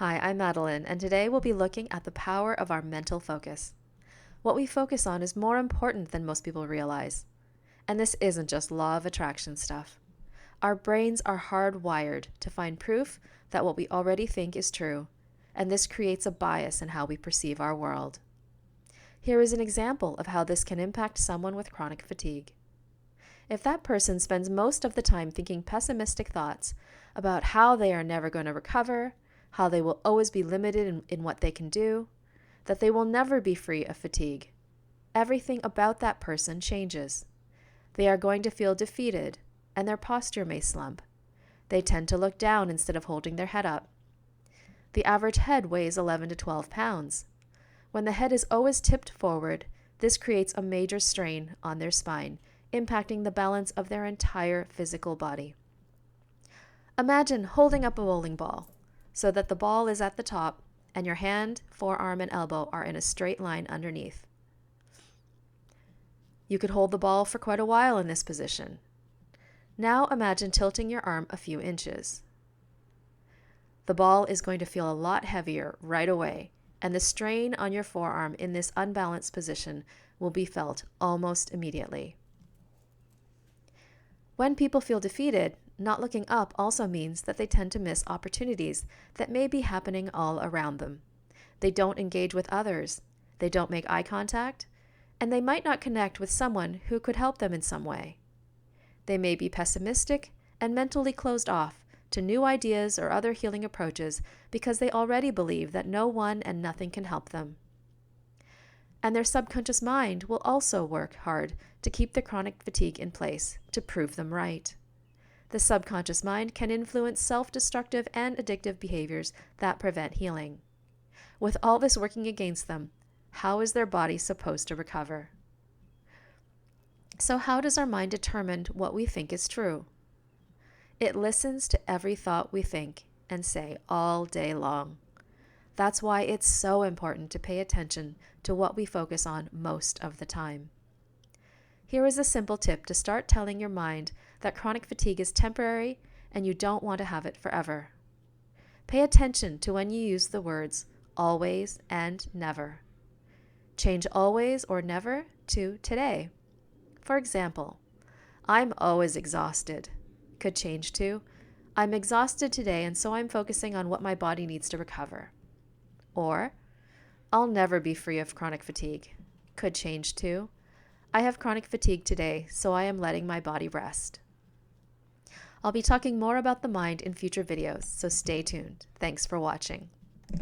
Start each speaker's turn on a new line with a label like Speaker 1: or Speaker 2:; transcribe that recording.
Speaker 1: Hi, I'm Madeline, and today we'll be looking at the power of our mental focus. What we focus on is more important than most people realize. And this isn't just law of attraction stuff. Our brains are hardwired to find proof that what we already think is true, and this creates a bias in how we perceive our world. Here is an example of how this can impact someone with chronic fatigue. If that person spends most of the time thinking pessimistic thoughts about how they are never going to recover, how they will always be limited in what they can do, that they will never be free of fatigue, everything about that person changes. They are going to feel defeated, and their posture may slump. They tend to look down instead of holding their head up. The average head weighs 11 to 12 pounds. When the head is always tipped forward, this creates a major strain on their spine, impacting the balance of their entire physical body. Imagine holding up a bowling ball so that the ball is at the top and your hand, forearm, and elbow are in a straight line underneath. You could hold the ball for quite a while in this position. Now imagine tilting your arm a few inches. The ball is going to feel a lot heavier right away, and the strain on your forearm in this unbalanced position will be felt almost immediately. When people feel defeated, not looking up also means that they tend to miss opportunities that may be happening all around them. They don't engage with others, they don't make eye contact, and they might not connect with someone who could help them in some way. They may be pessimistic and mentally closed off to new ideas or other healing approaches because they already believe that no one and nothing can help them. And their subconscious mind will also work hard to keep the chronic fatigue in place, to prove them right. The subconscious mind can influence self-destructive and addictive behaviors that prevent healing. With all this working against them, how is their body supposed to recover? So how does our mind determine what we think is true? It listens to every thought we think and say all day long. That's why it's so important to pay attention to what we focus on most of the time. Here is a simple tip to start telling your mind that chronic fatigue is temporary and you don't want to have it forever. Pay attention to when you use the words always and never. Change always or never to today. For example, I'm always exhausted could change to I'm exhausted today and so I'm focusing on what my body needs to recover. Or I'll never be free of chronic fatigue could change to I have chronic fatigue today, so I am letting my body rest. I'll be talking more about the mind in future videos, so stay tuned. Thanks for watching.